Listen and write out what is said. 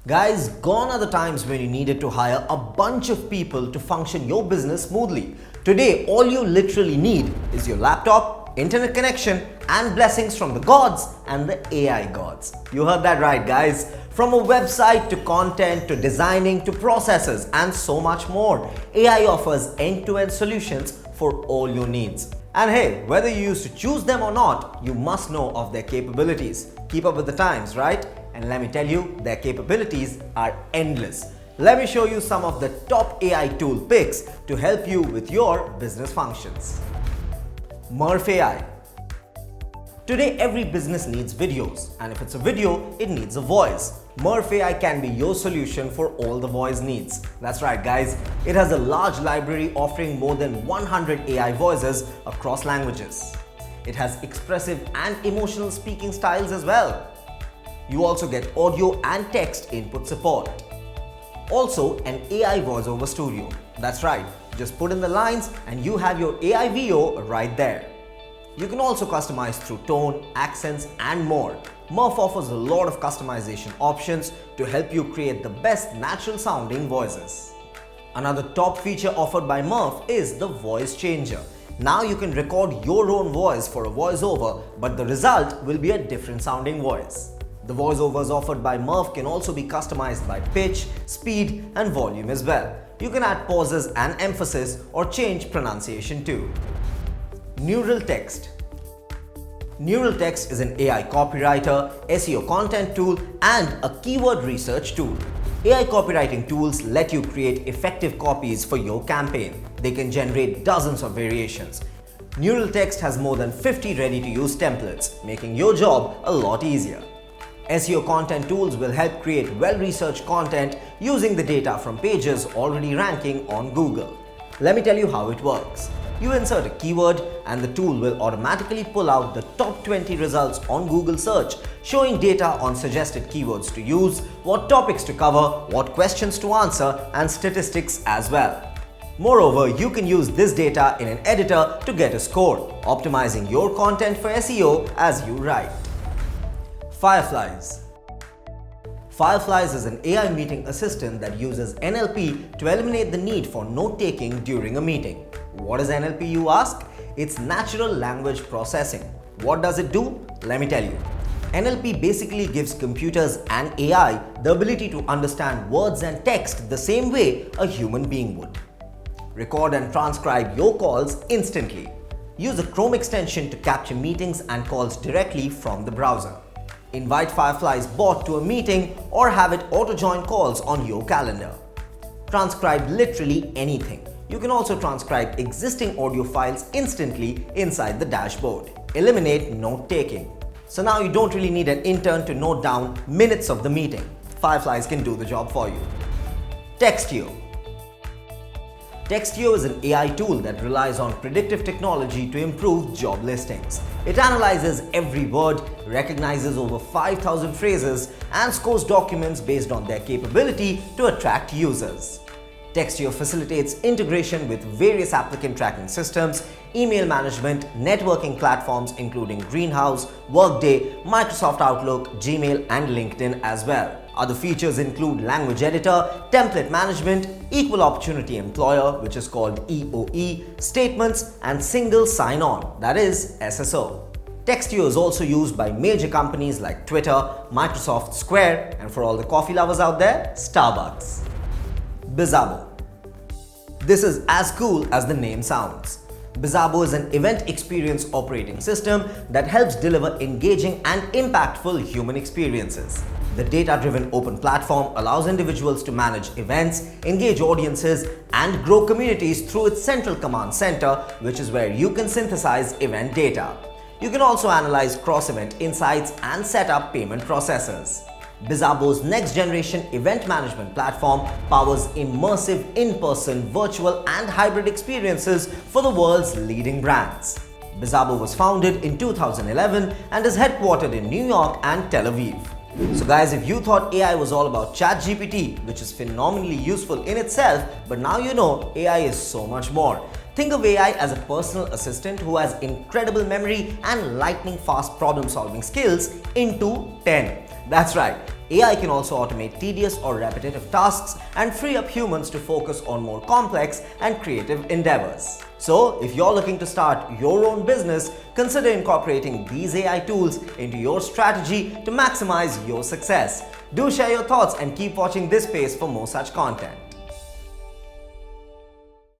Guys, gone are the times when you needed to hire a bunch of people to function your business smoothly. Today, all you literally need is your laptop, internet connection, and blessings from the gods and the AI gods. You heard that right, guys. From a website to content to designing to processes and so much more, AI offers end-to-end solutions for all your needs. And hey, whether you used to choose them or not, you must know of their capabilities. Keep up with the times, right? And let me tell you, their capabilities are endless. Let me show you some of the top AI tool picks to help you with your business functions. Murph AI. Today, every business needs videos, and if it's a video, it needs a voice. Murph AI can be your solution for all the voice needs. That's right, guys. It has a large library offering more than 100 AI voices across languages. It has expressive and emotional speaking styles as well. You also get audio and text input support. Also, an AI voiceover studio. That's right, just put in the lines and you have your AI VO right there. You can also customize through tone, accents, and more. Murph offers a lot of customization options to help you create the best natural sounding voices. Another top feature offered by Murph is the voice changer. Now you can record your own voice for a voiceover, but the result will be a different sounding voice. The voiceovers offered by Murph can also be customized by pitch, speed, and volume as well. You can add pauses and emphasis or change pronunciation too. Neural Text. Neural Text is an AI copywriter, SEO content tool, and a keyword research tool. AI copywriting tools let you create effective copies for your campaign. They can generate dozens of variations. Neural Text has more than 50 ready-to-use templates, making your job a lot easier. SEO content tools will help create well-researched content using the data from pages already ranking on Google. Let me tell you how it works. You insert a keyword and the tool will automatically pull out the top 20 results on Google search, showing data on suggested keywords to use, what topics to cover, what questions to answer, and statistics as well. Moreover, you can use this data in an editor to get a score, optimizing your content for SEO as you write. Fireflies. Fireflies is an AI meeting assistant that uses NLP to eliminate the need for note-taking during a meeting. What is NLP, you ask? It's natural language processing. What does it do? Let me tell you. NLP basically gives computers and AI the ability to understand words and text the same way a human being would. Record and transcribe your calls instantly. Use a Chrome extension to capture meetings and calls directly from the browser. Invite Firefly's bot to a meeting or have it auto-join calls on your calendar. Transcribe literally anything. You can also transcribe existing audio files instantly inside the dashboard. Eliminate note-taking. So now you don't really need an intern to note down minutes of the meeting. Fireflies can do the job for you. TextYou. TextYou is an AI tool that relies on predictive technology to improve job listings. It analyzes every word, recognizes over 5,000 phrases, and scores documents based on their capability to attract users. TextYou facilitates integration with various applicant tracking systems, email management, networking platforms including Greenhouse, Workday, Microsoft Outlook, Gmail, and LinkedIn as well. Other features include language editor, template management, equal opportunity employer, which is called EOE, statements, and single sign-on, that is SSO. TextYou is also used by major companies like Twitter, Microsoft, Square, and for all the coffee lovers out there, Starbucks. Bizabo. This is as cool as the name sounds. Bizabo is an event experience operating system that helps deliver engaging and impactful human experiences. The data-driven open platform allows individuals to manage events, engage audiences, and grow communities through its central command center, which is where you can synthesize event data. You can also analyze cross-event insights and set up payment processors. Bizabo's next-generation event management platform powers immersive in-person, virtual, and hybrid experiences for the world's leading brands. Bizabo was founded in 2011 and is headquartered in New York and Tel Aviv. So guys, if you thought AI was all about ChatGPT, which is phenomenally useful in itself, but now you know AI is so much more. Think of AI as a personal assistant who has incredible memory and lightning fast problem solving skills into 10. That's right. AI can also automate tedious or repetitive tasks and free up humans to focus on more complex and creative endeavors. So, if you're looking to start your own business, consider incorporating these AI tools into your strategy to maximize your success. Do share your thoughts and keep watching this space for more such content.